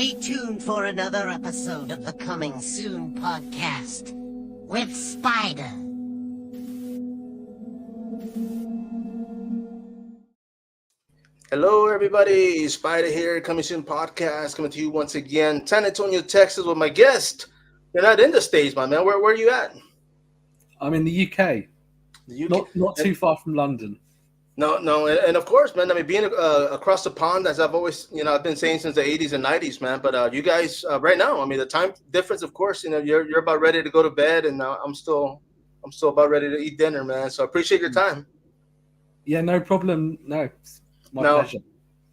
Stay tuned for another episode of the Coming Soon podcast with sPidA. Hello, everybody. sPidA here, Coming Soon podcast, coming to you once again, San Antonio, Texas, with my guest. You're not in the States, my man. Where are you at? I'm in the UK. The UK. Not too far from London. No, and of course, man. I mean, being across the pond, as I've always, I've been saying since the '80s and '90s, man. But you guys, right now, I mean, the time difference, of course, you're about ready to go to bed, and I'm still about ready to eat dinner, man. So I appreciate your time. Yeah, no problem. No, it's my pleasure.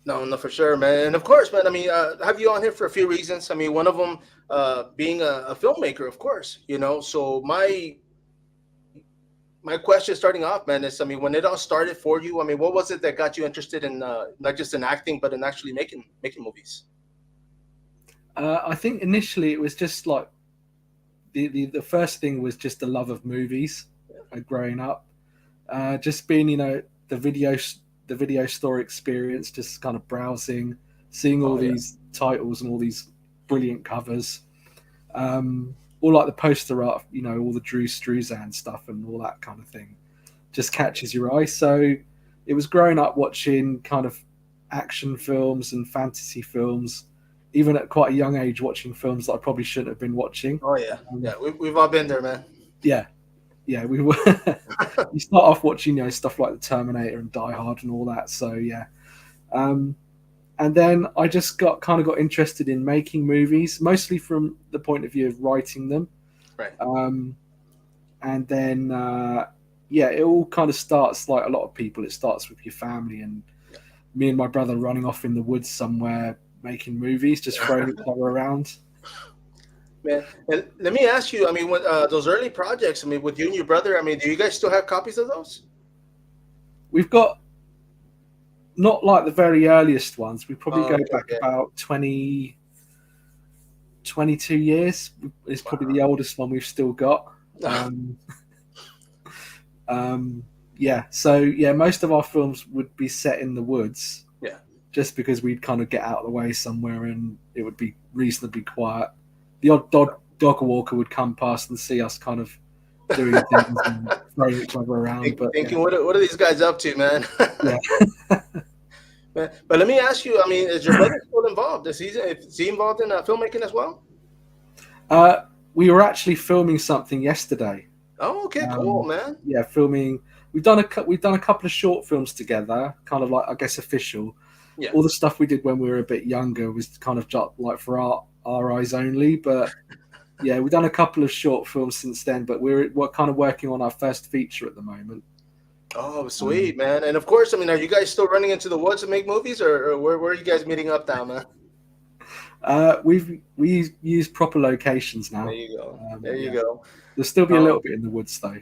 No, for sure, man. And of course, man. I mean, I have you on here for a few reasons. I mean, one of them being a filmmaker, of course. So my question starting off, man, is, I mean, when it all started for you, I mean, what was it that got you interested in not just in acting, but in actually making movies? I think initially it was just like the first thing was just the love of movies growing up. Just being, the video store experience, just kind of browsing, seeing all these titles and all these brilliant covers. All like the poster art, all the Drew Struzan stuff and all that kind of thing just catches your eye. So it was growing up watching kind of action films and fantasy films, even at quite a young age, watching films that I probably shouldn't have been watching. Oh, yeah. We've all been there, man. Yeah, we were. You start off watching, stuff like The Terminator and Die Hard and all that. So, yeah. And then I just got interested in making movies, mostly from the point of view of writing them. Right. And then, it all kind of starts like a lot of people. It starts with your family and me and my brother running off in the woods somewhere making movies, just throwing each other around. Man, and let me ask you, I mean, when, those early projects, I mean, with you and your brother, I mean, do you guys still have copies of those? We've got... Not like the very earliest ones. We probably go back about 22 years. It's probably the oldest one we've still got. So most of our films would be set in the woods. Yeah. Just because we'd kind of get out of the way somewhere and it would be reasonably quiet. The odd dog walker would come past and see us kind of doing things and throwing each other around. Thinking, what are these guys up to, man? Yeah. But let me ask you, I mean, is your brother still involved? Is he involved in filmmaking as well? We were actually filming something yesterday. Oh, okay, cool, man. Yeah, filming. We've done a couple of short films together, kind of like, I guess, official. Yeah. All the stuff we did when we were a bit younger was kind of just like for our eyes only. But yeah, we've done a couple of short films since then. But we're kind of working on our first feature at the moment. Oh, sweet, man. And of course, I mean, are you guys still running into the woods to make movies, or where are you guys meeting up now, man? We use proper locations now. There you go. There you go. There'll still be a little bit in the woods, though.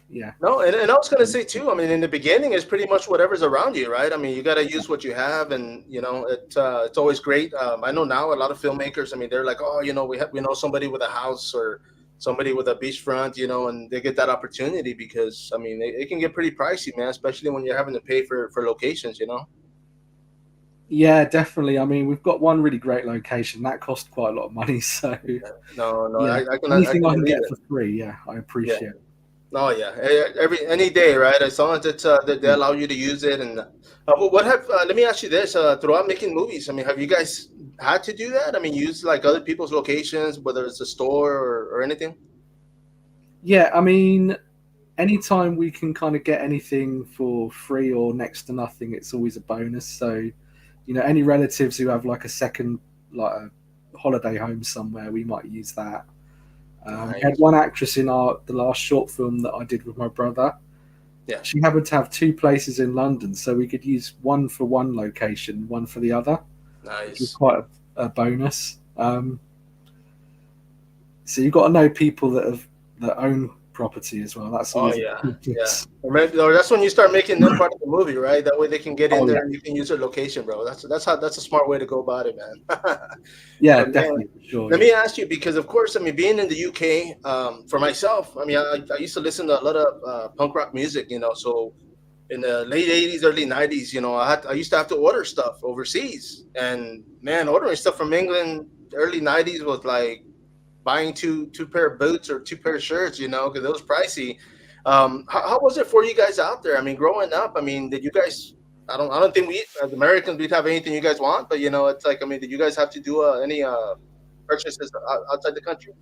Yeah. No, and I was going to say, too, I mean, in the beginning, it's pretty much whatever's around you, right? I mean, you got to use what you have, and, it's always great. I know now a lot of filmmakers, I mean, they're like, oh, we know somebody with a house or somebody with a beachfront, and they get that opportunity because, I mean, it can get pretty pricey, man, especially when you're having to pay for locations, Yeah, definitely. I mean, we've got one really great location that cost quite a lot of money. So no, yeah. Anything I can get for free, I appreciate it. Oh yeah, any day, right? As long as it's they allow you to use it. And let me ask you this: throughout making movies, I mean, have you guys had to do that? I mean, use like other people's locations, whether it's a store or anything? Yeah, I mean, anytime we can kind of get anything for free or next to nothing, it's always a bonus. So, any relatives who have like a second, like a holiday home somewhere, we might use that. Nice. We had one actress in the last short film that I did with my brother. Yeah. She happened to have two places in London, so we could use one for one location, one for the other. Nice. Which was quite a bonus. So you've got to know people that own property as well. That's always that's when you start making them part of the movie, right? That way they can get in there and you can use their location, bro. That's a smart way to go about it, man. Yeah, definitely. Sure. Let me ask you, because of course, I mean, being in the UK, for myself, I mean, I used to listen to a lot of punk rock music, so in the late 80s, early 90s, I used to have to order stuff overseas. And man, ordering stuff from England early 90s was like buying two pair of boots or two pair of shirts, because it was pricey. How was it for you guys out there? I mean, growing up, I mean, did you guys? I don't think we as Americans we'd have anything you guys want, but it's like, I mean, did you guys have to do any purchases outside the country?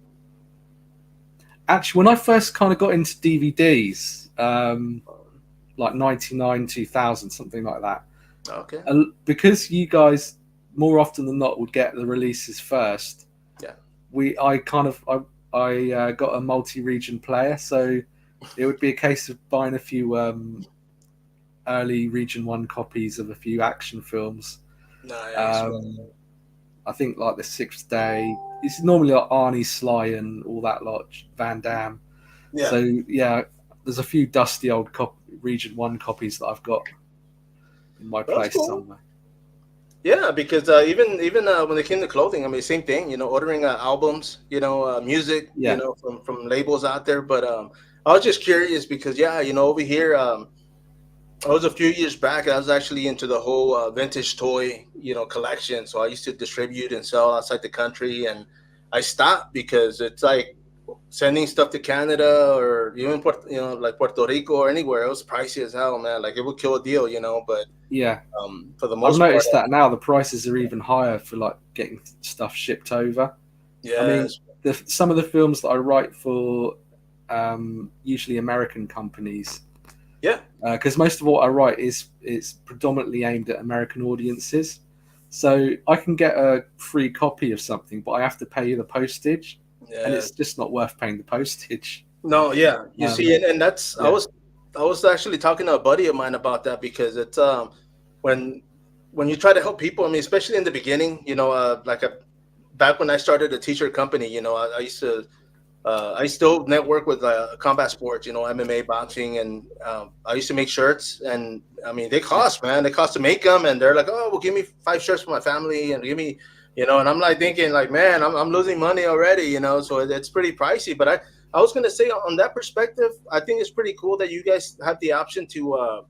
Actually, when I first kind of got into DVDs, like 99, 2000, something like that. Okay. Because you guys more often than not would get the releases first. Yeah. I got a multi-region player, so it would be a case of buying a few early Region 1 copies of a few action films. Nice. I think like The Sixth Day. It's normally like Arnie, Sly, and all that lot, Van Damme. Yeah. So yeah, there's a few dusty old Region 1 copies that I've got in my place somewhere. Yeah, because even when it came to clothing, I mean, same thing. Ordering albums, music, from labels out there. But I was just curious because over here, I was a few years back. I was actually into the whole vintage toy, collection. So I used to distribute and sell outside the country, and I stopped because it's like sending stuff to Canada or even like Puerto Rico or anywhere. It was pricey as hell, man. Like it would kill a deal, But yeah, for the most I've part, noticed that now the prices are even higher for like getting stuff shipped over. Yeah, I mean, some of the films that I write for, usually American companies. Yeah, because most of what I write is predominantly aimed at American audiences. So I can get a free copy of something, but I have to pay the postage, and it's just not worth paying the postage. No, yeah, you see, and that's I was actually talking to a buddy of mine about that because it's when you try to help people. I mean, especially in the beginning, back when I started a t-shirt company, I used to. I still network with combat sports, MMA, boxing, and I used to make shirts. And I mean, they cost, man. They cost to make them, and they're like, "Oh, well, give me 5 shirts for my family, and give me, And I'm like thinking, like, man, I'm losing money already, So it's pretty pricey. But I was gonna say on that perspective, I think it's pretty cool that you guys have the option to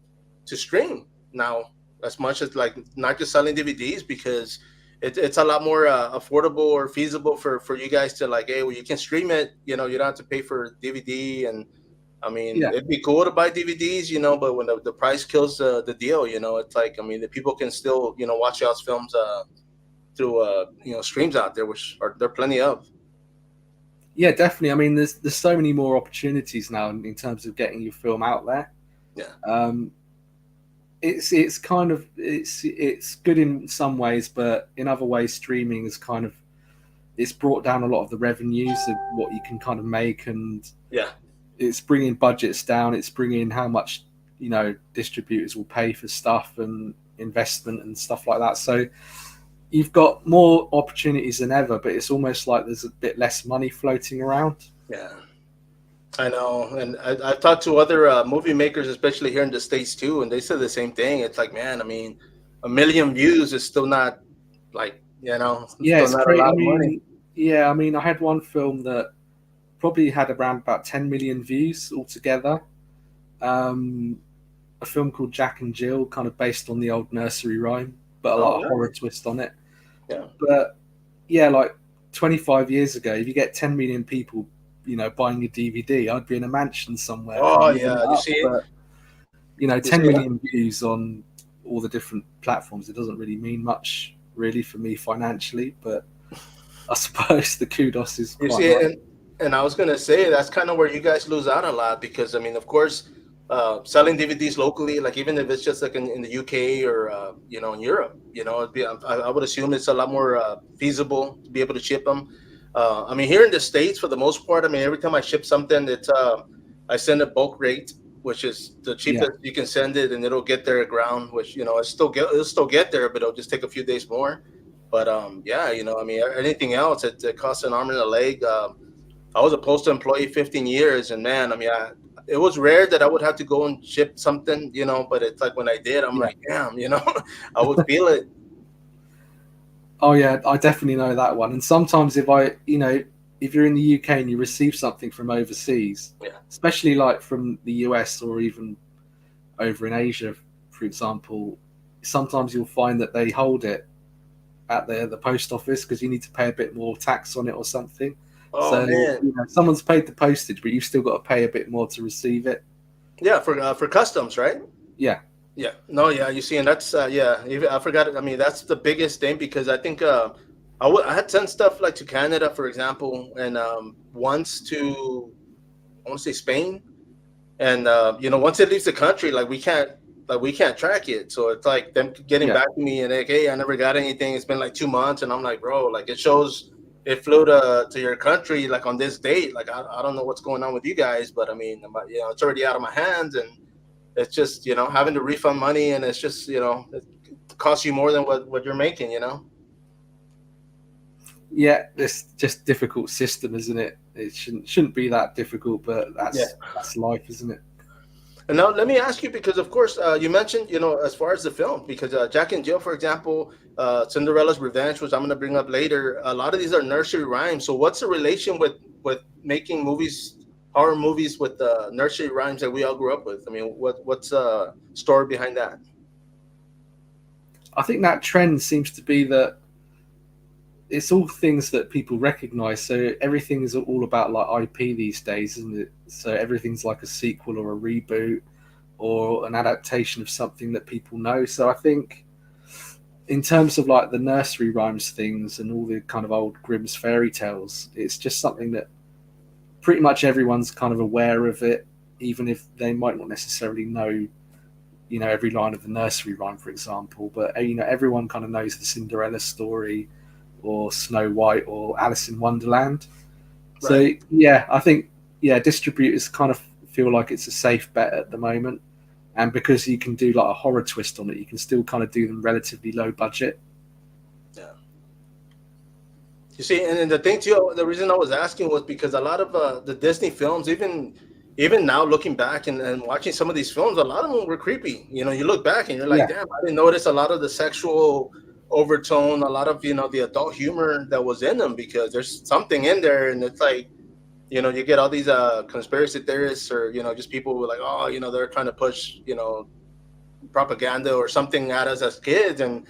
stream now, as much as like not just selling DVDs because. It's a lot more affordable or feasible for you guys to like, hey, well, you can stream it, you don't have to pay for DVD. And I mean, it'd be cool to buy DVDs, but when the price kills the deal, it's like, I mean, the people can still, watch y'all's films through, streams out there, which there are plenty of. Yeah, definitely. I mean, there's so many more opportunities now in terms of getting your film out there. Yeah. It's kind of it's good in some ways, but in other ways, streaming is kind of it's brought down a lot of the revenues of what you can kind of make, and it's bringing budgets down. It's bringing how much distributors will pay for stuff and investment and stuff like that. So you've got more opportunities than ever, but it's almost like there's a bit less money floating around. Yeah. I know, and I've talked to other movie makers, especially here in the States too, and they said the same thing. It's like, man, I mean, 1 million views is still not like, it's not great. a lot of money. Yeah, I mean, I had one film that probably had around about 10 million views altogether. A film called Jack and Jill, kind of based on the old nursery rhyme, but a lot of horror twist on it. Yeah. But yeah, like 25 years ago, if you get 10 million people buying a DVD, I'd be in a mansion somewhere. Oh yeah, you see it. But, 10 million views on all the different platforms, it doesn't really mean much, really, for me financially. But I suppose the kudos is. You see it, and I was gonna say that's kind of where you guys lose out a lot because I mean, of course, selling DVDs locally, like even if it's just like in the UK or in Europe, I would assume it's a lot more feasible to be able to ship them. I mean, here in the States, for the most part, I mean, every time I ship something, it's I send a bulk rate, which is the cheapest you can send it, and it'll get there at ground. Which it'll still get there, but it'll just take a few days more. But I mean, anything else, it costs an arm and a leg. I was a postal employee 15 years, and man, I mean, it was rare that I would have to go and ship something, but it's like when I did, I'm like, damn, I would feel it. Oh yeah, I definitely know that one. And sometimes if if you're in the UK and you receive something from overseas, especially like from the US or even over in Asia, for example, sometimes you'll find that they hold it at the post office because you need to pay a bit more tax on it or something. Oh So man, someone's paid the postage, but you've still got to pay a bit more to receive it. yeah, for customs, right? Yeah, Yeah, no, yeah, you see, and that's yeah, even, I forgot it. I mean, that's the biggest thing because I think I had sent stuff like to Canada, for example, and once to I want to say Spain, and once it leaves the country, like we can't track it. So it's like them getting yeah, back to me and like, hey, I never got anything. It's been like 2 months, and I'm like, bro, like it shows it flew to your country like on this date. Like I don't know what's going on with you guys, but I mean, it's already out of my hands, and it's just having to refund money, and it's just it costs you more than what you're making. yeah. It's just difficult system, isn't it? It shouldn't be that difficult, but Yeah. that's life, isn't it? And now let me ask you, because of course you mentioned, as far as the film, because Jack and Jill, for example, Cinderella's Revenge, which I'm going to bring up later, a lot of these are nursery rhymes. So what's the relation with making movies, horror movies with nursery rhymes that we all grew up with? I mean, what's the story behind that? I think that trend seems to be that it's all things that people recognize. So everything is all about like IP these days, isn't it? So everything's like a sequel or a reboot or an adaptation of something that people know. So I think in terms of like the nursery rhymes things and all the kind of old Grimm's fairy tales, it's just something that pretty much everyone's kind of aware of it, even if they might not necessarily know, every line of the nursery rhyme, for example. But everyone kind of knows the Cinderella story, or Snow White, or Alice in Wonderland. So Right. yeah, I think distributors kind of feel like it's a safe bet at the moment, and because you can do like a horror twist on it, you can still kind of do them relatively low budget. Yeah. You see, and the thing too, the reason I was asking was because a lot of the Disney films, even now looking back and watching some of these films, a lot of them were creepy. You look back and you're like, Yeah, damn, I didn't notice a lot of the sexual overtone, a lot of the adult humor that was in them, because there's something in there, and it's like you get all these conspiracy theorists, or just people who are like, oh, they're trying to push propaganda or something at us as kids. And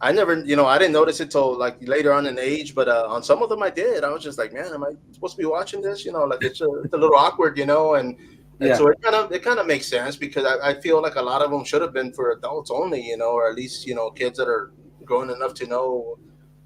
I never, I didn't notice it till like later on in age, but on some of them I did. I was just like, man, am I supposed to be watching this? Like it's a little awkward, and yeah, so it kind of makes sense, because I feel like a lot of them should have been for adults only, or at least kids that are grown enough to know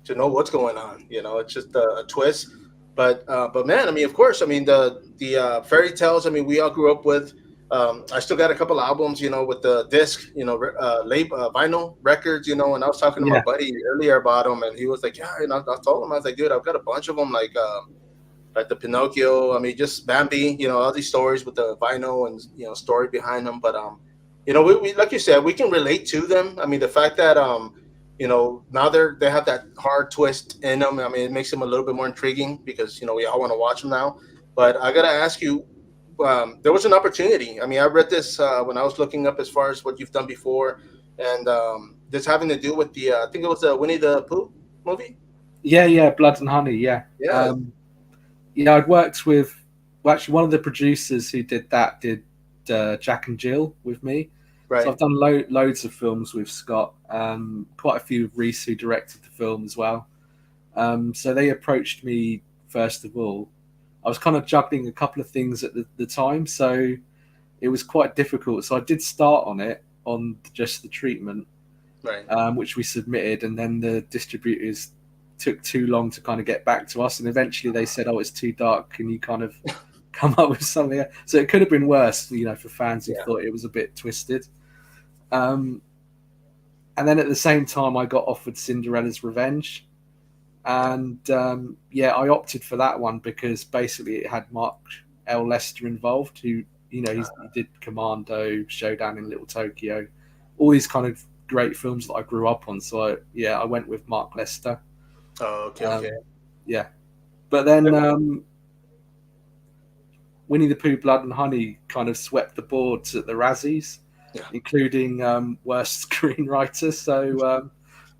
what's going on. It's just a twist. But man, I mean, of course, I mean the fairy tales. I mean, we all grew up with. I still got a couple albums, with the disc, vinyl records, and I was talking to my yeah, buddy earlier about them, and he was like, yeah, I told him, I was like, dude, I've got a bunch of them, like the Pinocchio, I mean, just Bambi, all these stories with the vinyl and story behind them. But we like you said, we can relate to them. I mean, the fact that now they have that hard twist in them. I mean, it makes them a little bit more intriguing, because we all want to watch them now. But I gotta ask you, there was an opportunity. I mean, I read this when I was looking up as far as what you've done before, and this having to do with the I think it was the Winnie the Pooh movie. yeah. Blood and Honey, yeah. Yeah, I'd worked with, well, actually, one of the producers who did that did Jack and Jill with me. So right. I've done loads of films with Scott. Quite a few of Reese, who directed the film as well. So they approached me first of all. I was kind of juggling a couple of things at the time, so it was quite difficult. So I did start on it, on just the treatment, Right. which we submitted, and then the distributors took too long to kind of get back to us, and eventually they said, "Oh, it's too dark. Can you kind of come up with something?" So it could have been worse, for fans who Yeah. thought it was a bit twisted. And then at the same time, I got offered Cinderella's Revenge, and I opted for that one because basically it had Mark L. Lester involved, who he did Commando, Showdown in Little Tokyo, all these kind of great films that I grew up on. So I went with Mark Lester. Oh, okay, okay. Yeah, but then Winnie the Pooh, Blood and Honey kind of swept the boards at the Razzies, Yeah. including worst screenwriter. So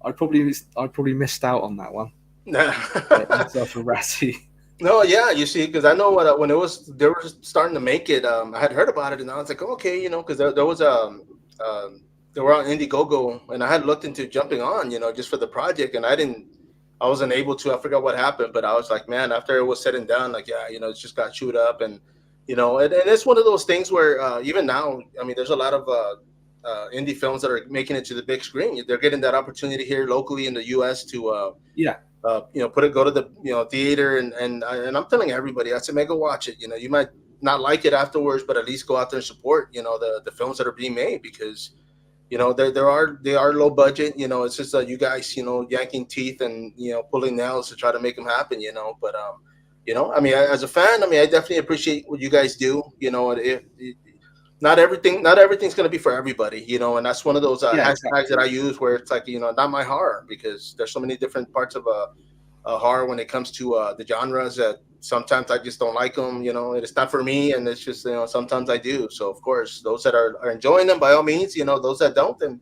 I probably missed out on that one. Myself a Razzie. No, yeah, you see, because I know when it was they were starting to make it, I had heard about it, and I was like, okay, because there was um, they were on Indiegogo, and I had looked into jumping on, just for the project, and I wasn't able to. I forgot what happened, but I was like, man, after it was said and done, like, yeah, it's just got chewed up, and and it's one of those things where even now, I mean, there's a lot of indie films that are making it to the big screen. They're getting that opportunity here locally in the U.S. to Yeah, go to the theater, and I'm telling everybody, I said, man, go watch it. You might not like it afterwards, but at least go out there and support the films that are being made, because they are low budget. It's just you guys yanking teeth and pulling nails to try to make them happen. But I mean, as a fan, I mean, I definitely appreciate what you guys do. Not everything's going to be for everybody, and that's one of those yeah, hashtags that exactly. I use, where it's like, not my horror, because there's so many different parts of horror when it comes to the genres, that sometimes I just don't like them. It's not for me, and it's just sometimes I do. So of course, those that are enjoying them, by all means. Those that don't, then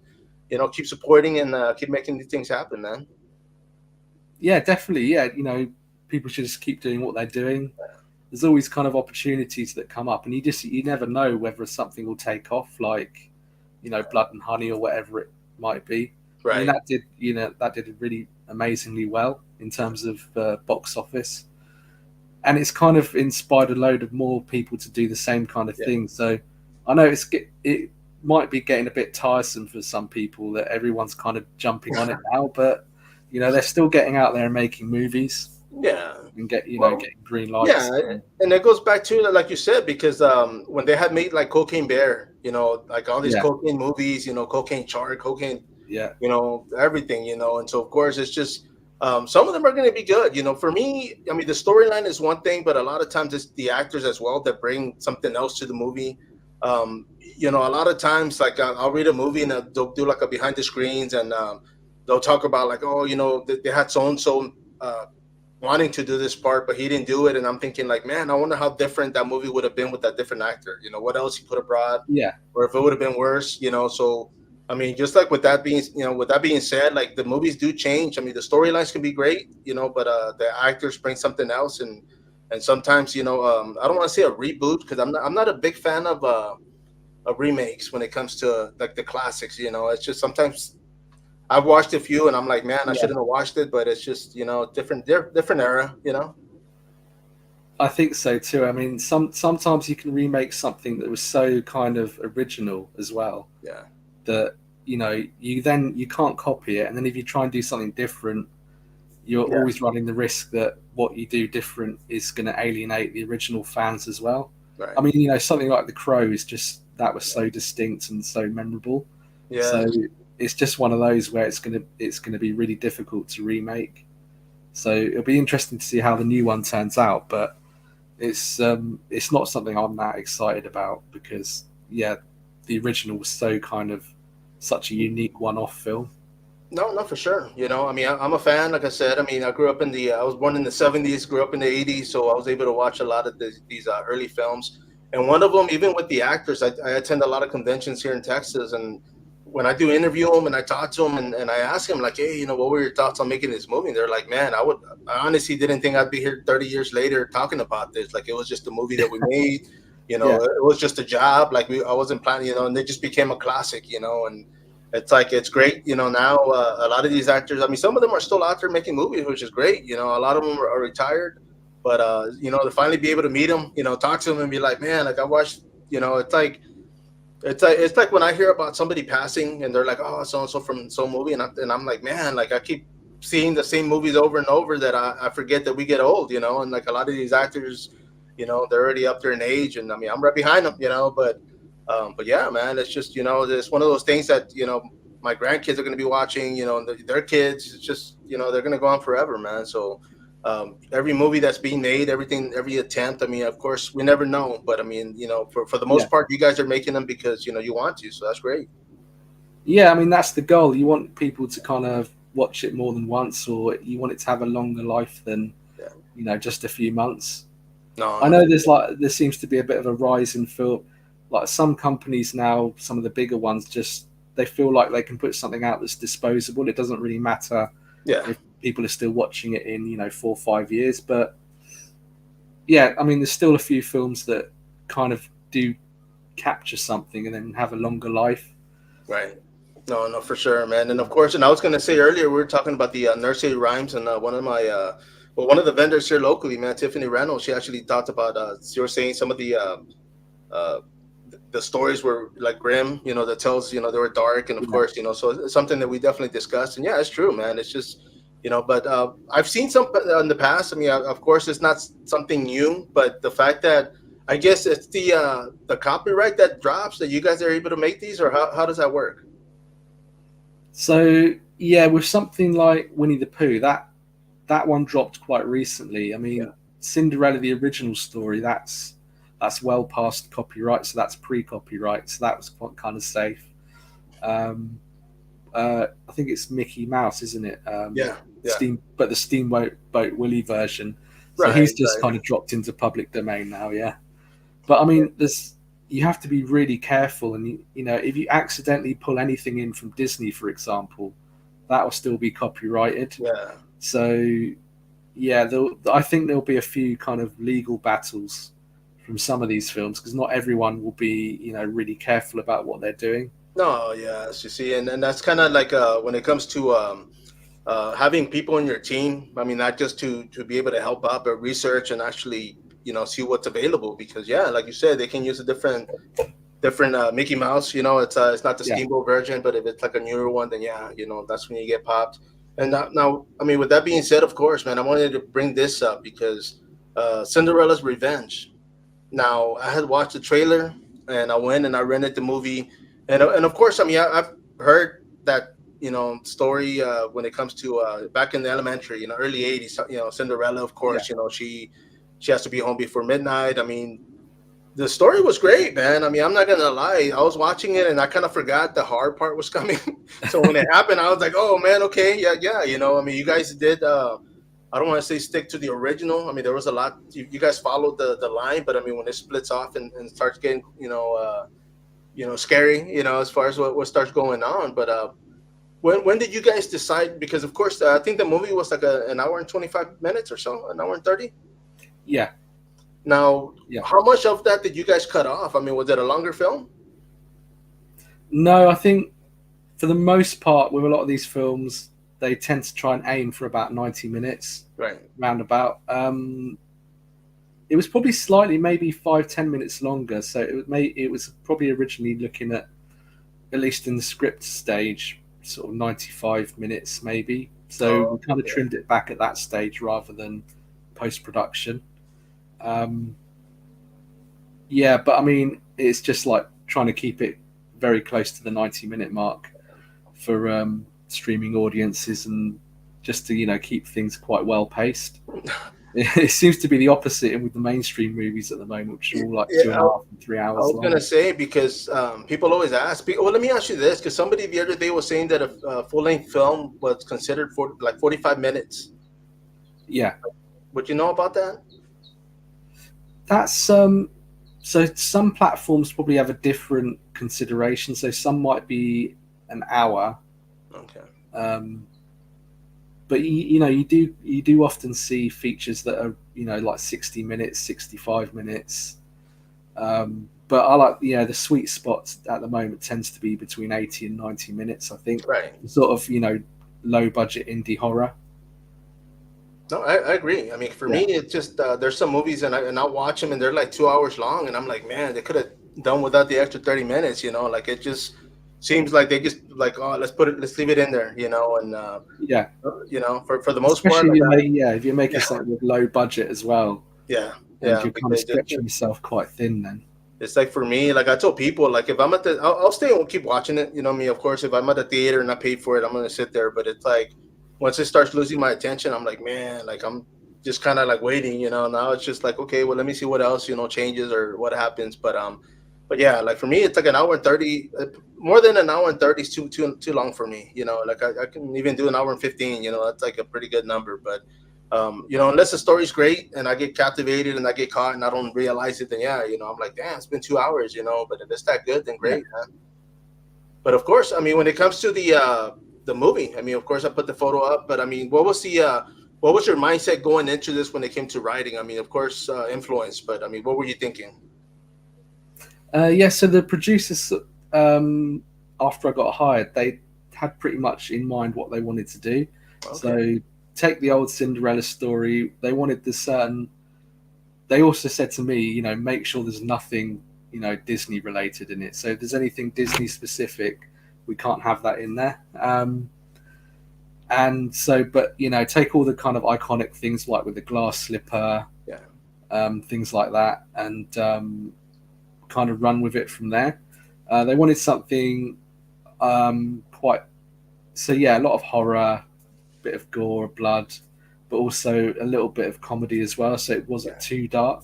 keep supporting and keep making these things happen, man. Yeah, definitely. Yeah, people should just keep doing what they're doing. There's always kind of opportunities that come up, and you never know whether something will take off, like Blood and Honey or whatever it might be. I mean, Right. that did really amazingly well in terms of box office, and it's kind of inspired a load of more people to do the same kind of Yeah. thing. So I know it might be getting a bit tiresome for some people that everyone's kind of jumping on it now, but they're still getting out there and making movies Yeah. and Well, getting green yeah, lights. And, and it goes back to, like you said, because when they had made like Cocaine Bear, like all these yeah, cocaine movies, Cocaine Chart, Cocaine, yeah, everything, and so of course it's just some of them are going to be good. For me, I mean, the storyline is one thing, but a lot of times it's the actors as well that bring something else to the movie. A lot of times, like I'll read a movie, and they'll do like a behind the screens, and they'll talk about like, oh, they had so and so wanting to do this part, but he didn't do it. And I'm thinking like, man, I wonder how different that movie would have been with that different actor. What else he could have brought, yeah, or if it would have been worse. So I mean, just like with that being said, like the movies do change. I mean, the storylines can be great, but the actors bring something else, and sometimes I don't want to say a reboot, because I'm not a big fan of remakes when it comes to like the classics. It's just sometimes I've watched a few and I'm like, man, I yeah. shouldn't have watched it, but it's just different era. I think so too. I mean, sometimes you can remake something that was so kind of original as well Yeah, that you can't copy it, and then if you try and do something different, you're yeah, always running the risk that what you do different is going to alienate the original fans as well. I right. mean, something like The Crow is just that was so distinct and so memorable. So Yes. it's just one of those where it's gonna be really difficult to remake. So it'll be interesting to see how the new one turns out, but it's not something I'm that excited about because yeah, the original was so kind of such a unique one-off film. No, no, for sure. I mean, I'm a fan. Like I said, I mean, I grew up I was born in the '70s, grew up in the '80s, so I was able to watch a lot of these early films. And one of them, even with the actors, I attend a lot of conventions here in Texas, and when I do interview them and I talk to them, and I ask them like, hey, what were your thoughts on making this movie? And they're like, man, I honestly didn't think I'd be here 30 years later talking about this. Like, it was just a movie that we made. Yeah, It was just a job. Like, I wasn't planning, and it just became a classic. And it's like it's great, now a lot of these actors, I mean, some of them are still out there making movies, which is great. A lot of them are retired, but to finally be able to meet them, talk to them and be like, man, like I watched, it's like when I hear about somebody passing and they're like, oh, so and so from so movie, and I'm like, man, like I keep seeing the same movies over and over, that I forget that we get old, and like a lot of these actors, they're already up there in age, and I mean, I'm right behind them, but yeah, man, it's just it's one of those things that my grandkids are going to be watching, and their kids. It's just they're going to go on forever, man. So every movie that's being made, every attempt. I mean, of course, we never know, but I mean, for the yeah, most part, you guys are making them because you want to. So that's great. yeah. I mean, that's the goal. You want people to kind of watch it more than once, or you want it to have a longer life than Yeah. just a few months. No, I no. know there seems to be a bit of a rise in film. Like some companies now, some of the bigger ones, just they feel like they can put something out that's disposable. It doesn't really matter Yeah. if people are still watching it in 4 or 5 years. But yeah, I mean, there's still a few films that kind of do capture something and then have a longer life. Right. No, no, for sure, man. And of course, and I was gonna say earlier, we were talking about the nursery rhymes, and one of the vendors here locally, man, Tiffany Reynolds, she actually talked about you were saying some of uh, the stories were like grim, the tells, they were dark, and of Yeah. course, so it's something that we definitely discussed. And yeah, it's true, man. It's just, but I've seen some in the past. I mean, of course, it's not something new, but the fact that I guess it's the copyright that drops that you guys are able to make these, or how does that work? So yeah, with something like Winnie the Pooh, that one dropped quite recently. I Yeah. mean, Cinderella, the original story, that's well past copyright, so that's pre-copyright, so that was quite kind of safe. Um, I think it's Mickey Mouse, isn't it? Yeah, yeah, But the Steamboat Boat Willie version. So right, he's just right. kind of dropped into public domain now. Yeah, but I mean, there's you have to be really careful, and if you accidentally pull anything in from Disney, for example, that will still be copyrighted. Yeah. So yeah, I think there'll be a few kind of legal battles from some of these films because not everyone will be really careful about what they're doing. No, yes, you see, and that's kind of like when it comes to having people in your team. I mean, not just to be able to help out, but research and actually, see what's available. Because yeah, like you said, they can use a different Mickey Mouse. It's not the Yeah, Steamboat version, but if it's like a newer one, then yeah, that's when you get popped. And now, I mean, with that being said, of course, man, I wanted to bring this up because Cinderella's Revenge. Now, I had watched the trailer and I went and I rented the movie, and of course, I mean, I've heard that story when it comes to back in the elementary, early '80s. Cinderella, of yeah. course, she has to be home before midnight. I mean, the story was great, man. I mean, I'm not gonna lie. I was watching it and I kind of forgot the hard part was coming. So when it happened, I was like, "Oh man, okay, yeah, yeah." I mean, you guys did. I don't want to say stick to the original. I mean, there was a lot. You guys followed the line, but I mean, when it splits off and starts getting, scary, as far as what starts going on. But when did you guys decide? Because of course, I think the movie was like an hour and 25 minutes or so, an hour and 30. Yeah, Now, yeah. how much of that did you guys cut off? I mean, was it a longer film? No, I think for the most part, with a lot of these films, they tend to try and aim for about 90 minutes, Right. roundabout. It was probably slightly, maybe 5-10 minutes longer. So it was probably originally looking at least in the script stage, sort of 95 minutes, maybe. So we Oh, kind of okay. trimmed it back at that stage rather than post production. Um, yeah, but I mean, it's just like trying to keep it very close to the 90-minute mark for streaming audiences and just to keep things quite well paced. It seems to be the opposite with the mainstream movies at the moment, which are all like Yeah, two and a half and three I hours was long. gonna say because people always ask. Well, let me ask you this, because somebody the other day was saying that a full length film was considered for like 45 minutes. Yeah, Would you know about that? that's so some platforms probably have a different consideration. So some might be an hour, Okay. um, but you do often see features that are like 60 minutes, 65 minutes. But I like the sweet spot at the moment tends to be between 80 and 90 minutes. I think Right. sort of low budget indie horror. No, I agree. I mean, for Yeah, me, it's just there's some movies and I'll watch them and they're like 2 hours long, and I'm like, man, they could have done without the extra 30 minutes. Like it just seems like they just like, oh, let's leave it in there, and yeah. for the most part, Especially like if you're making yeah, something with low budget as well, yeah, and yeah. you're kind of Because stretching yourself quite thin then. it's like for me, like I told people, like if I'm at I'll stay and keep watching it. Me, of course, if I'm at the theater and I paid for it, I'm gonna sit there. But it's like once it starts losing my attention, I'm like, man, like I'm just kind of like waiting. Now it's just like, okay, well, let me see what else changes or what happens. But yeah, like for me, it's like an hour and 30. More than an hour and 30 is too long for me. Like I can even do an hour and 15. That's like a pretty good number. But unless the story's great and I get captivated and I get caught and I don't realize it, then yeah, I'm like, damn, it's been 2 hours. But if it's that good, then Yeah, great, man. But of course, I mean, when it comes to the movie, I mean, of course, I put the photo up. But I mean, what was the What was your mindset going into this when it came to writing? I mean, of course, influence, but I mean, what were you thinking? Yeah, so the producers, after I got hired, they had pretty much in mind what they wanted to do. Okay. So take the old Cinderella story. They wanted the certain. They also said to me, make sure there's nothing, Disney related in it. So if there's anything Disney specific, we can't have that in there. And so, but take all the kind of iconic things like with the glass slipper, Yeah. things like that, and kind of run with it from there. They wanted something quite, so yeah, a lot of horror, bit of gore, blood, but also a little bit of comedy as well. So it wasn't too dark.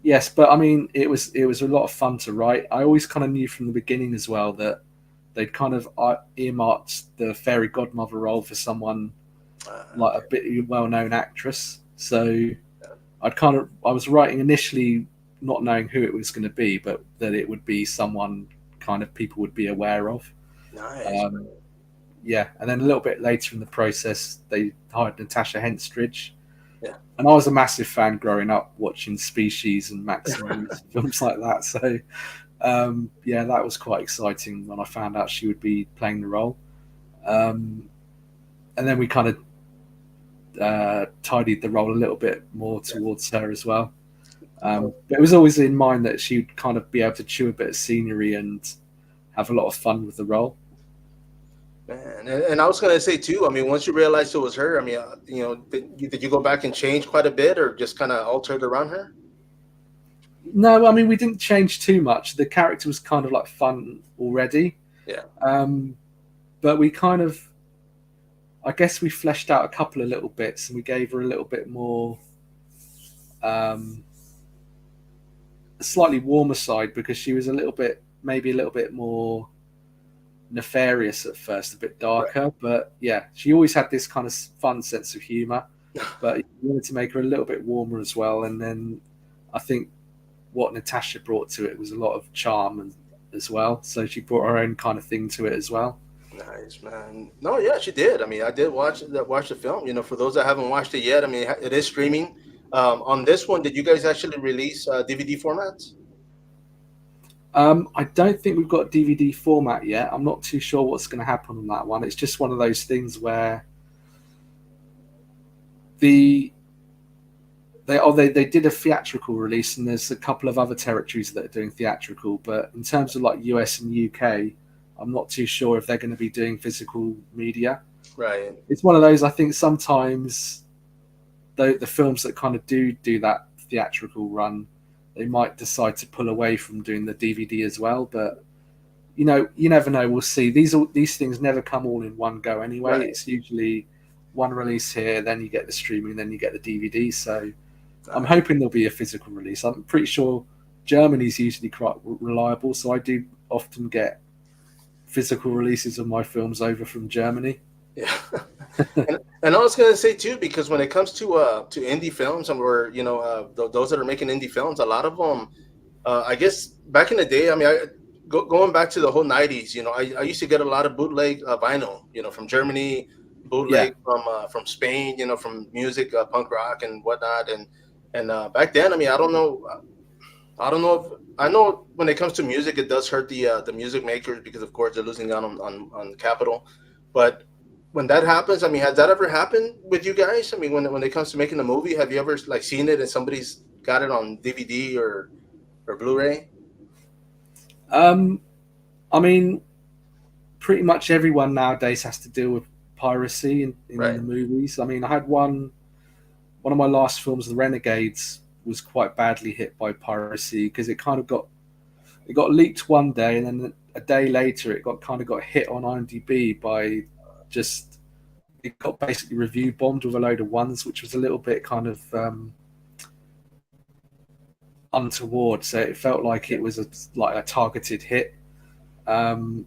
Yes, but I mean, it was a lot of fun to write. I always kind of knew from the beginning as well that they'd kind of earmarked the fairy godmother role for someone like a bit well-known actress. So I was writing initially not knowing who it was going to be, but that it would be someone kind of people would be aware of. Nice. Yeah, and then a little bit later in the process, they hired Natasha Henstridge. Yeah. And I was a massive fan growing up watching Species and Maximum films like that. So, yeah, that was quite exciting when I found out she would be playing the role. And then we kind of tidied the role a little bit more towards her as well. But it was always in mind that she would kind of be able to chew a bit of scenery and have a lot of fun with the role. Man, and I was gonna say too. I mean, once you realized it was her, I mean, did you go back and change quite a bit, or just kind of altered around her? No, I mean we didn't change too much. The character was kind of like fun already. Yeah. But we kind of, I guess we fleshed out a couple of little bits, and we gave her a little bit more, a slightly warmer side because she was maybe a little bit more nefarious at first, a bit darker, right. But yeah, she always had this kind of fun sense of humor, but we wanted to make her a little bit warmer as well. And then I think what Natasha brought to it was a lot of charm as well, so she brought her own kind of thing to it as well. Nice, man. No, yeah, she did. I mean, I did watch the film. For those that haven't watched it yet, I mean, it is streaming. On this one, did you guys actually release DVD formats? I don't think we've got DVD format yet. I'm not too sure what's going to happen on that one. It's just one of those things where they did a theatrical release, and there's a couple of other territories that are doing theatrical. But in terms of like US and UK, I'm not too sure if they're going to be doing physical media. Right. It's one of those. I think sometimes the films that kind of do that theatrical run, they might decide to pull away from doing the DVD as well, but you never know. We'll see. These things never come all in one go anyway. Right. It's usually one release here, then you get the streaming, then you get the DVD. So I'm hoping there'll be a physical release. I'm pretty sure Germany's usually quite reliable, so I do often get physical releases of my films over from Germany. Yeah. and I was going to say too, because when it comes to indie films, and those that are making indie films, a lot of them, I guess back in the day, I mean, going back to the whole 90s, I used to get a lot of bootleg vinyl, from Germany, bootleg from Spain, from music, punk rock and whatnot. And back then, I mean, I don't know I know when it comes to music, it does hurt the music makers because, of course, they're losing out on capital. But when that happens, I mean, has that ever happened with you guys? I mean, when it comes to making a movie, have you ever like seen it and somebody's got it on DVD or Blu-ray? I mean, pretty much everyone nowadays has to deal with piracy in Right. the movies. I mean, I had one of my last films, The Renegades, was quite badly hit by piracy because it got leaked one day, and then a day later it got hit on IMDb by it got basically review bombed with a load of ones, which was a little bit kind of untoward. So it felt like it was a targeted hit. And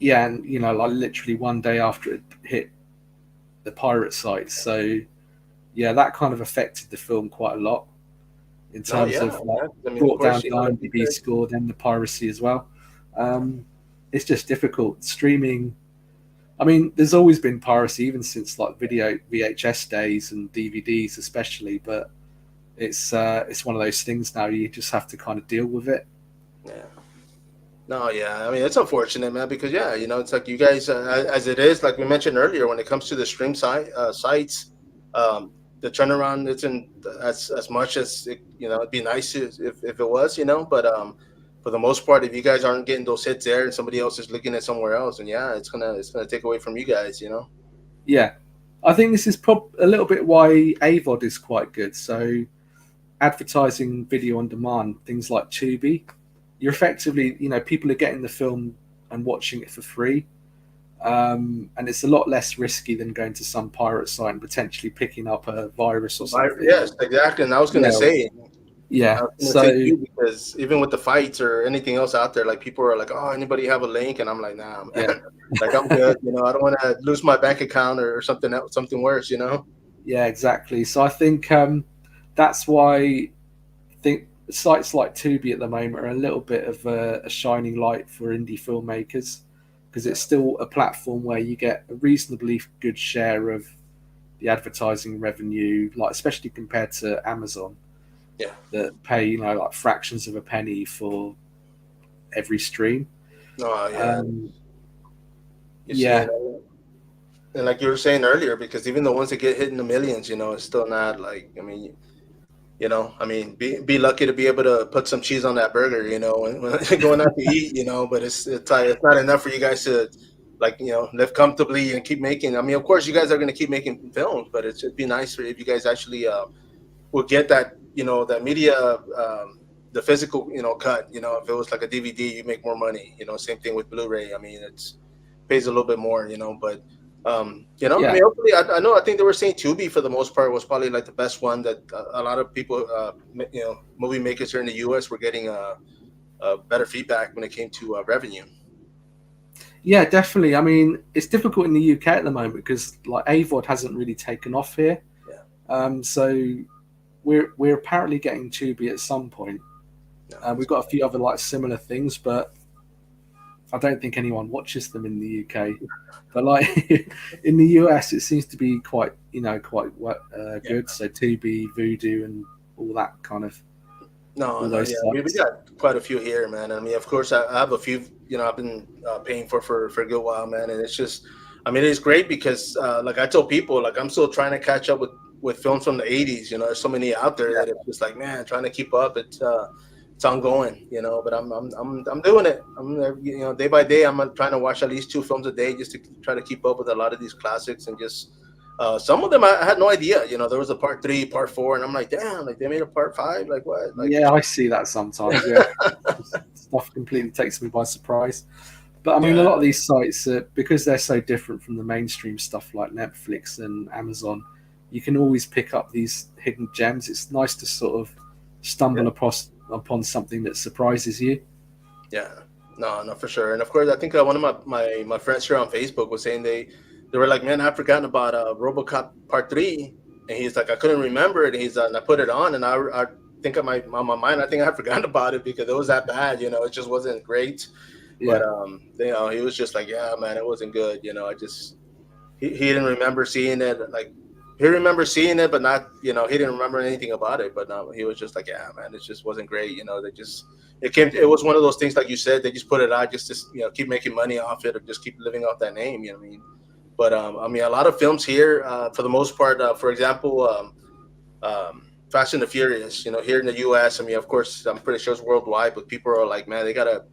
like literally one day after it hit the pirate sites. So yeah, that kind of affected the film quite a lot in terms of brought down the IMDb score, then the piracy as well. It's just difficult streaming. I mean, there's always been piracy, even since like video VHS days and DVDs, especially. But it's one of those things now. You just have to kind of deal with it. Yeah. No, yeah. I mean, it's unfortunate, man, because yeah, it's like you guys, as it is, like we mentioned earlier, when it comes to the stream sites, the turnaround isn't as much as it'd be nice if it was, but for the most part, if you guys aren't getting those hits there and somebody else is looking at somewhere else, and yeah, it's gonna take away from you guys. Yeah, I think this is a little bit why AVOD is quite good. So advertising video on demand, things like Tubi, you're effectively, people are getting the film and watching it for free. And it's a lot less risky than going to some pirate site and potentially picking up a virus or something. Yes, exactly. And I was going to say, yeah. Because even with the fights or anything else out there, like people are like, "Oh, anybody have a link?" And I'm like, "Nah, man. Yeah. Like I'm good. I don't want to lose my bank account or something worse. Yeah, exactly. So I think that's why I think sites like Tubi at the moment are a little bit of a shining light for indie filmmakers, because it's still a platform where you get a reasonably good share of the advertising revenue, like especially compared to Amazon, that pay like fractions of a penny for every stream. Oh yeah. And like you were saying earlier, because even the ones that get hit in the millions, it's still not like, be lucky to be able to put some cheese on that burger, when going out to eat, but it's not enough for you guys to live comfortably and keep making. I mean, of course you guys are going to keep making films, but it'd be nice if you guys actually will get that, that media, the physical, cut, if it was like a DVD, you make more money, same thing with Blu-ray. I mean, it's pays a little bit more, but I mean, hopefully, I think they were saying Tubi for the most part was probably like the best one that a lot of people, movie makers here in the U.S. were getting a better feedback when it came to revenue. Yeah, definitely. I mean, it's difficult in the UK at the moment because like AVOD hasn't really taken off here. Yeah. So we're apparently getting Tubi at some point. We've got a few other like similar things, but I don't think anyone watches them in the UK. But like in the US, it seems to be quite good. So Tubi, Vudu, and all that kind of. I mean, we got quite a few here, man. I mean, of course, I have a few. I've been paying for a good while, man. And it's just, I mean, it's great because, like I tell people, like I'm still trying to catch up with films from the '80s. There's so many out there that it's just like, man, trying to keep up. It's ongoing, but I'm doing it. I'm day by day, I'm trying to watch at least 2 films a day just to try to keep up with a lot of these classics and just. Some of them I had no idea. There was a part 3, part 4, and I'm like, damn, like they made a part 5. Like what? Like, yeah, I see that sometimes. Yeah, stuff completely takes me by surprise. But I mean, a lot of these sites, because they're so different from the mainstream stuff like Netflix and Amazon, you can always pick up these hidden gems. It's nice to sort of stumble upon something that surprises you. Yeah, no, for sure. And of course, I think one of my friends here on Facebook was saying they were like, man, I've forgotten about RoboCop Part 3, and he's like, I couldn't remember it. And and I put it on, and I think on my mind, I think I forgot about it because it was that bad. It just wasn't great. Yeah. But he was just like, yeah, man, it wasn't good. I just he didn't remember seeing it. Like he remembered seeing it, but not he didn't remember anything about it. But no, he was just like, yeah, man, it just wasn't great. It was one of those things like you said, they just put it out just to keep making money off it or just keep living off that name. You know what I mean? But I mean, a lot of films here, for the most part, for example, Fast and the Furious, here in the U.S. I mean, of course, I'm pretty sure it's worldwide, but people are like, man, they gotta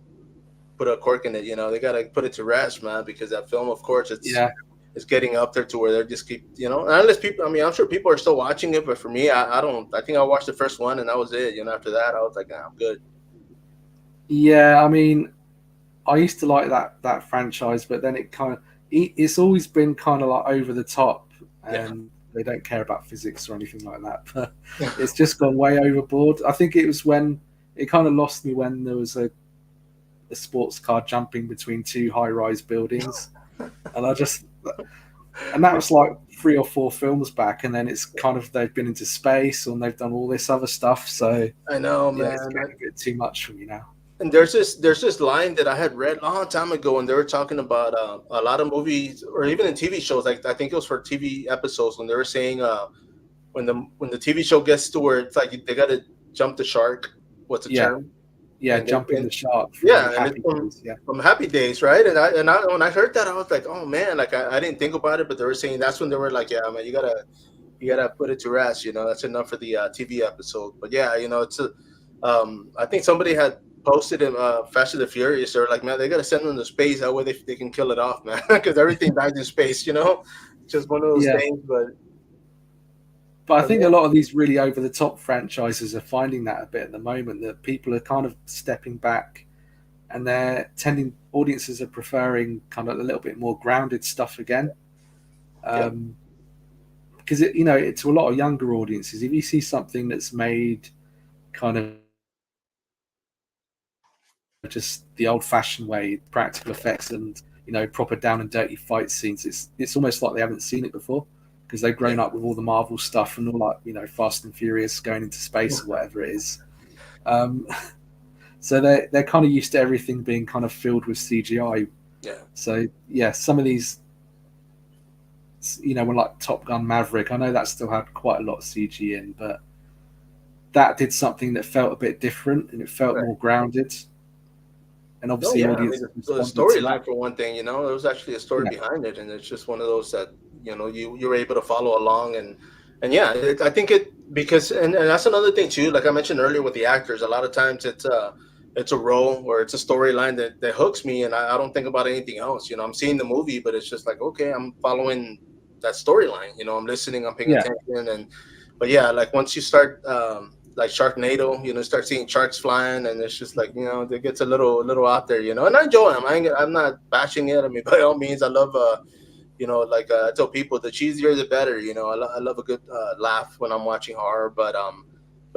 put a cork in it. They gotta put it to rest, man, because that film, of course, it's getting up there to where they just keep, unless people. I mean, I'm sure people are still watching it, but for me, I don't. I think I watched the first one and that was it. After that, I was like, nah, I'm good. Yeah, I mean, I used to like that franchise, but then it's always been kind of like over the top, and they don't care about physics or anything like that. But it's just gone way overboard. I think it was when it kind of lost me when there was a sports car jumping between 2 high-rise buildings, and that was like 3 or 4 films back, and then it's kind of they've been into space and they've done all this other stuff. So I know, man, it's getting a bit too much for me now. And there's this line that I had read a long time ago, and they were talking about a lot of movies or even in TV shows. Like I think it was for TV episodes when they were saying when the TV show gets to where it's like they got to jump the shark. What's the Yeah, term? yeah, And jumping the shark from yeah, and it's Happy Days. Yeah, from Happy Days, right? And I when I heard that, I was like, oh man, like I didn't think about it, but they were saying that's when they were like, yeah, man, you gotta put it to rest. That's enough for the TV episode. But yeah, it's a I think somebody had posted in Fast and the Furious. They're like, man, they gotta send them to space. That way they can kill it off, man, because everything dies in space. Just one of those yeah. things. But But I but think a yeah, lot of these really over the top franchises are finding that a bit at the moment, that people are kind of stepping back, and audiences are preferring kind of a little bit more grounded stuff again. yeah, Because to a lot of younger audiences, if you see something that's made kind of just the old-fashioned way, practical effects and proper down and dirty fight scenes, it's almost like they haven't seen it before, because they've yeah. grown up with all the Marvel stuff and all, like, Fast and Furious going into space or whatever it is. Um, so they're kind of used to everything being kind of filled with CGI. Yeah. So yeah, some of these, when like Top Gun Maverick, I know that still had quite a lot of CG in, but that did something that felt a bit different and it felt Right. more grounded. And No, obviously, yeah. I mean, audience the responded to that. storyline for one thing, there was actually a story Yeah, behind it, and it's just one of those that you were able to follow along, and yeah, I think it because and that's another thing too. Like I mentioned earlier with the actors, a lot of times it's a role or it's a storyline that hooks me, and I don't think about anything else. I'm seeing the movie, but it's just like okay, I'm following that storyline. I'm listening, I'm paying yeah, attention, but yeah, like once you start like Sharknado, start seeing sharks flying, and it's just like it gets a little out there, and I enjoy them. I'm not bashing it. I mean, by all means, I love like I tell people, the cheesier the better. I love a good laugh when I'm watching horror, but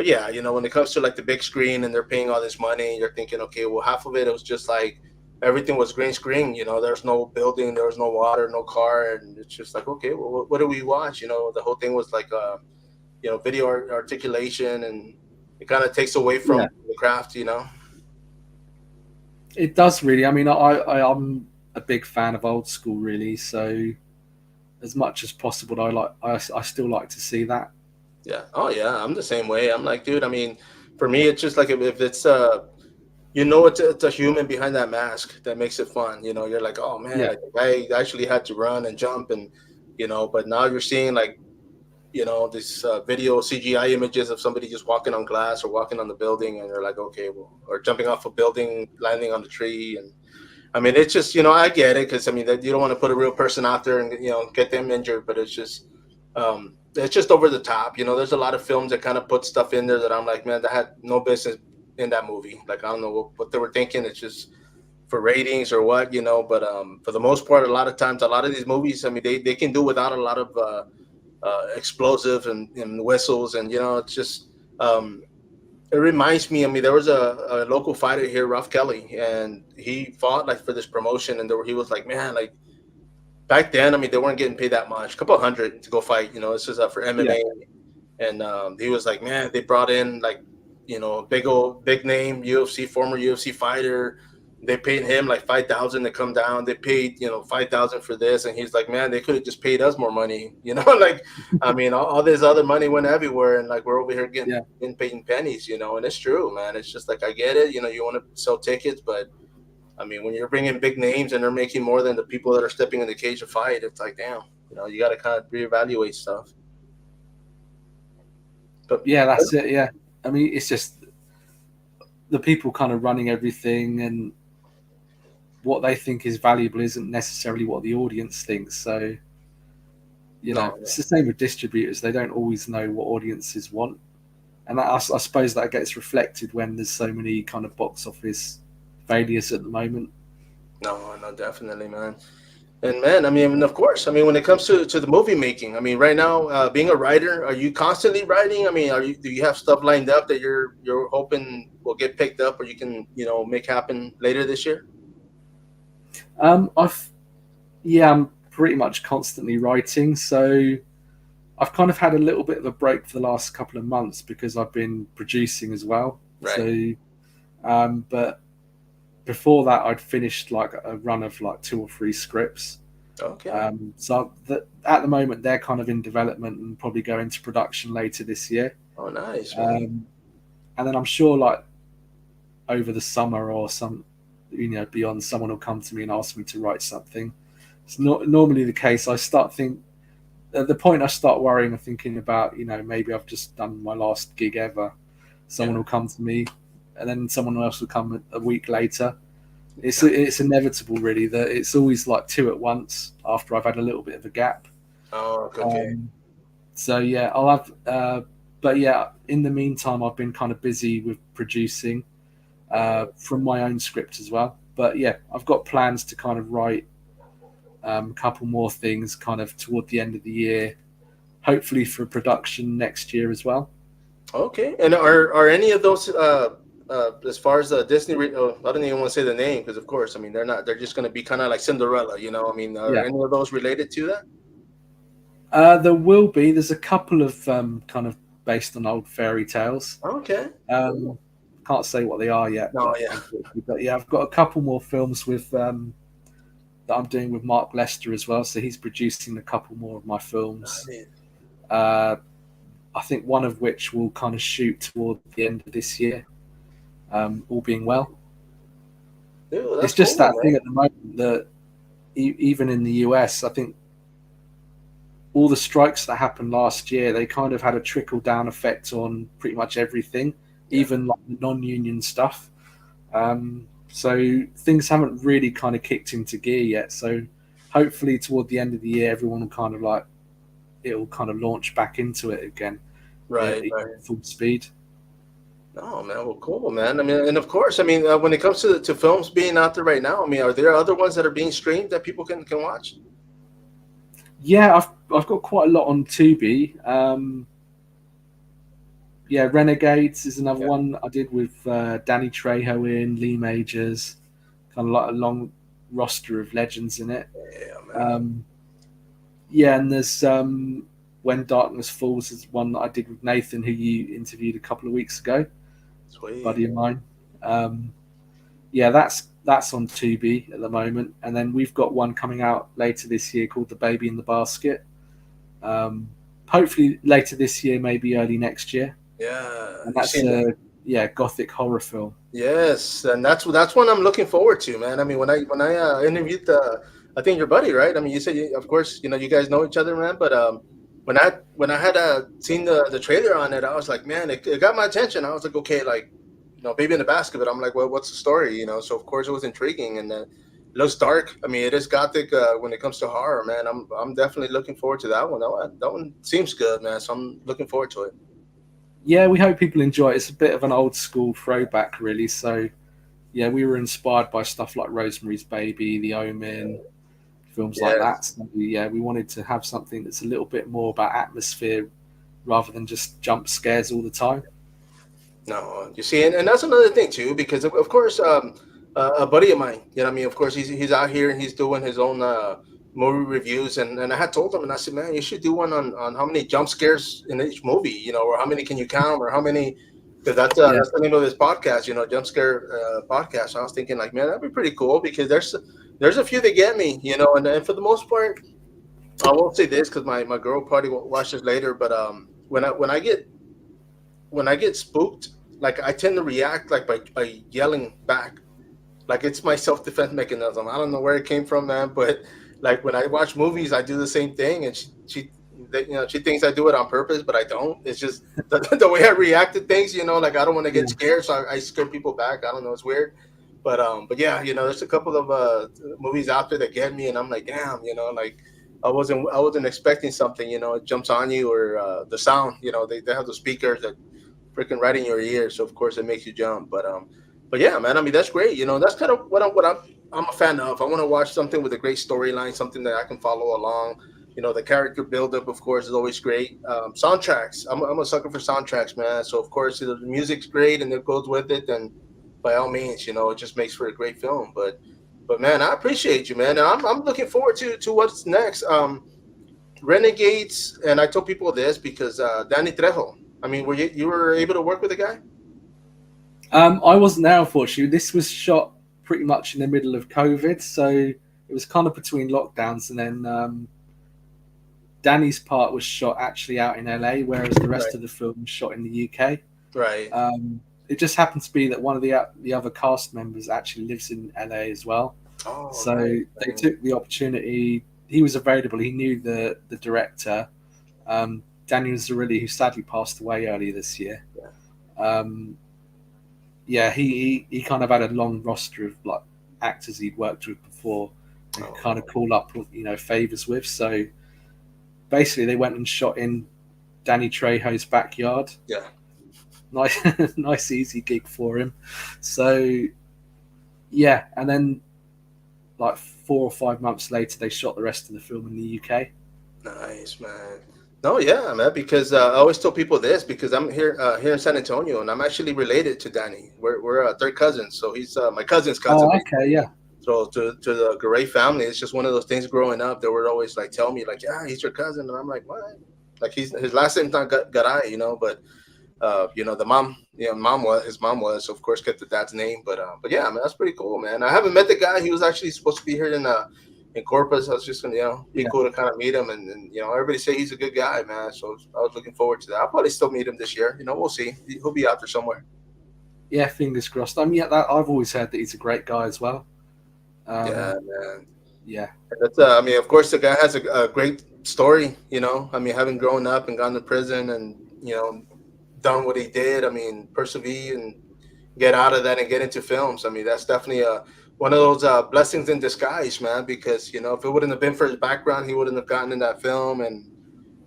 yeah, when it comes to like the big screen and they're paying all this money, you're thinking, okay, well, half of it was just like everything was green screen. There's no building, there was no water, no car, and it's just like, okay, well, what do we watch? The whole thing was like video articulation, and it kind of takes away yeah. from the craft. It does really. I mean, I'm a big fan of old school, really. So as much as possible, I still like to see that. Yeah. Oh yeah, I'm the same way. I'm like, dude. I mean, for me, it's just like if it's it's a human behind that mask that makes it fun. You're like, oh man, Yeah, like the guy actually had to run and jump, and but now you're seeing like this video CGI images of somebody just walking on glass or walking on the building, and you're like, okay, well, or jumping off a building, landing on the tree, and I mean, it's just I get it because I mean that you don't want to put a real person out there and get them injured, but it's just over the top. There's a lot of films that kind of put stuff in there that I'm like, man, that had no business in that movie. Like I don't know what they were thinking. It's just for ratings or what, But for the most part, a lot of times, a lot of these movies, I mean, they can do without a lot of explosive and whistles, and it's just it reminds me. I mean, there was a local fighter here, Ralph Kelly, and he fought like for this promotion, and he was like, man, like back then, I mean, they weren't getting paid that much, a couple hundred to go fight. This is for yeah, MMA, and he was like, man, they brought in like big name UFC former UFC fighter. They paid him like 5,000 to come down. They paid 5,000 for this, and he's like, man, they could have just paid us more money. Like I mean, all this other money went everywhere, and like we're over here yeah. getting paid in pennies. And it's true, man. It's just like I get it. You want to sell tickets, but I mean, when you're bringing big names and they're making more than the people that are stepping in the cage to fight, it's like, damn, you got to kind of reevaluate stuff. But Yeah, that's it. Yeah, I mean, it's just the people kind of running everything, and what they think is valuable isn't necessarily what the audience thinks. So, no, it's the same with distributors. They don't always know what audiences want. And I suppose that gets reflected when there's so many kind of box office failures at the moment. no, definitely, man. And man, I mean, of course, I mean, when it comes to the movie making, I mean, right now, being a writer, are you constantly writing? I mean, do you have stuff lined up that you're hoping will get picked up or you can make happen later this year? I've Yeah, I'm pretty much constantly writing. So I've kind of had a little bit of a break for the last couple of months because I've been producing as well. Right. So, but before that, I'd finished like a run of like 2 or 3 scripts. Okay. So at the moment, they're kind of in development and probably go into production later this year. Oh, nice, man. And then I'm sure like over the summer or beyond, someone will come to me and ask me to write something. It's not normally the case. I start think at the point I start worrying and thinking about, maybe I've just done my last gig ever. Someone will come to me, and then someone else will come a week later. It's inevitable, really, that it's always like 2 at once after I've had a little bit of a gap. Oh, okay. So yeah, I'll have. But yeah, in the meantime, I've been kind of busy with producing from my own script as well. But yeah, I've got plans to kind of write a couple more things kind of toward the end of the year, hopefully for production next year as well. Okay. And are any of those as far as Disney? I don't even want to say the name because, of course, I mean they're not. They're just going to be kind of like Cinderella, I mean, are any of those related to that? There will be. There's a couple of kind of based on old fairy tales. Okay. Can't say what they are yet. No, but yeah, I've got a couple more films with that I'm doing with Mark Lester as well. So he's producing a couple more of my films. I think one of which will kind of shoot toward the end of this year, all being well. Dude, it's just cool, that man. thing at the moment that even in the US, I think all the strikes that happened last year, they kind of had a trickle down effect on pretty much everything, even like the non-union stuff. So things haven't really kind of kicked into gear yet. So hopefully toward the end of the year, everyone will kind of like, it'll kind of launch back into it again. Right. Full speed. Oh man, well, cool, man. I mean, and of course, I mean, when it comes to films being out there right now, I mean, are there other ones that are being streamed that people can watch? Yeah, I've got quite a lot on Tubi. Renegades is another one I did with Danny Trejo in, Lee Majors, kind of like a long roster of legends in it. Yeah, man. And there's When Darkness Falls is one that I did with Nathan, who you interviewed a couple of weeks ago. Sweet. Buddy of mine. That's on Tubi at the moment, and then we've got one coming out later this year called The Baby in the Basket. Hopefully later this year, maybe early next year. Yeah, and that's a gothic horror film. Yes, and that's one I'm looking forward to, man. I mean, when I interviewed I think your buddy, right? I mean, you said of course you guys know each other, man. But when I had seen the trailer on it, I was like, man, it got my attention. I was like, okay, like Baby in the Basket. But I'm like, well, what's the story? So of course it was intriguing, and it looks dark. I mean, it is gothic when it comes to horror, man. I'm definitely looking forward to that one. That one seems good, man. So I'm looking forward to it. Yeah, we hope people enjoy it. It's a bit of an old school throwback, really. So, yeah, we were inspired by stuff like Rosemary's Baby, The Omen, films like that. So, yeah, we wanted to have something that's a little bit more about atmosphere rather than just jump scares all the time. No, you see, and that's another thing too, because of course, a buddy of mine, I mean, of course, he's out here and he's doing his own movie reviews, and I had told him, and I said, man, you should do one on how many jump scares in each movie, or how many can you count, or how many, because that's the name of this podcast, jump scare podcast. So I was thinking, like, man, that'd be pretty cool, because there's a few that get me, and for the most part, I won't say this because my girl probably won't watch this later, but when I get spooked, like I tend to react like by yelling back, like it's my self-defense mechanism. I don't know where it came from, man, but like when I watch movies, I do the same thing, and she thinks I do it on purpose, but I don't. It's just the way I react to things, like I don't want to get scared, so I scare people back. I don't know, it's weird, but yeah, there's a couple of movies out there that get me, and I'm like, damn, like I wasn't expecting something, it jumps on you, or the sound, they have the speakers that freaking right in your ear, so of course it makes you jump, but yeah, man, I mean, that's great. That's kind of what I'm a fan of. I want to watch something with a great storyline, something that I can follow along. The character buildup, of course, is always great. Soundtracks, I'm a sucker for soundtracks, man. So of course, the music's great and it goes with it, and by all means, it just makes for a great film. But man, I appreciate you, man. And I'm looking forward to what's next. Renegades, and I told people this because Danny Trejo. I mean, you were able to work with the guy? I wasn't there, unfortunately. This was shot pretty much in the middle of COVID, so it was kind of between lockdowns, and then Danny's part was shot actually out in LA, whereas the rest Right. of the film was shot in the UK. Right. It just happened to be that one of the other cast members actually lives in LA as well, Oh, so nice, they man. took the opportunity. He was available. He knew the director, Daniel Zarilli, who sadly passed away earlier this year. Um, yeah, he kind of had a long roster of like actors he'd worked with before and Oh, kind of call up, favors with. So basically, they went and shot in Danny Trejo's backyard. yeah. Nice, nice, easy gig for him. So yeah, and then like 4 or 5 months later, they shot the rest of the film in the UK. Nice, man. No, yeah, man. Because I always tell people this because I'm here in San Antonio, and I'm actually related to Danny. We're third cousins, so he's my cousin's cousin. Oh, okay, yeah. So to the Garay family, it's just one of those things growing up. They would always like tell me like, yeah, he's your cousin, and I'm like, what? Like his last name's not Garay, but the mom, his mom was, so of course, kept the dad's name. But yeah, man, that's pretty cool, man. I haven't met the guy. He was actually supposed to be here in Corpus. I was just gonna, be Yeah. cool to kind of meet him, and everybody say he's a good guy, man. So I was looking forward to that. I'll probably still meet him this year. We'll see. He'll be out there somewhere. Yeah, fingers crossed. I mean, yeah, I've always heard that he's a great guy as well. Yeah, man. Yeah, That's I mean, of course, the guy has a great story. I mean, having grown up and gone to prison and done what he did. I mean, persevere and get out of that and get into films. I mean, that's definitely one of those blessings in disguise, man. Because if it wouldn't have been for his background, he wouldn't have gotten in that film, and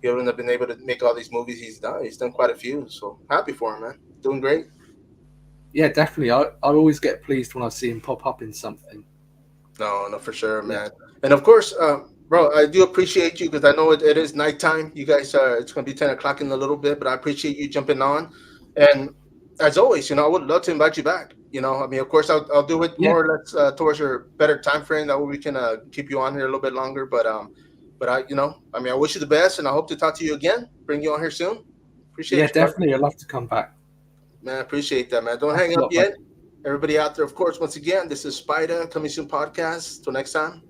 he wouldn't have been able to make all these movies he's done. He's done quite a few, so happy for him, man. Doing great. yeah, definitely. I always get pleased when I see him pop up in something. No, for sure, Yeah. man. And of course, bro, I do appreciate you because I know it is nighttime. You guys it's going to be 10 o'clock in a little bit, but I appreciate you jumping on. And as always, I would love to invite you back. I mean, of course, I'll do it Yeah. more or less towards your better time frame. That way we can keep you on here a little bit longer. But I, I mean, I wish you the best, and I hope to talk to you again. Bring you on here soon. Appreciate Yeah, you, brother. definitely. I'd love to come back. Man, I appreciate that, man. Don't Thanks hang a up lot, yet. Everybody out there, of course, once again, this is sPidA Coming Soon Podcast. Till next time.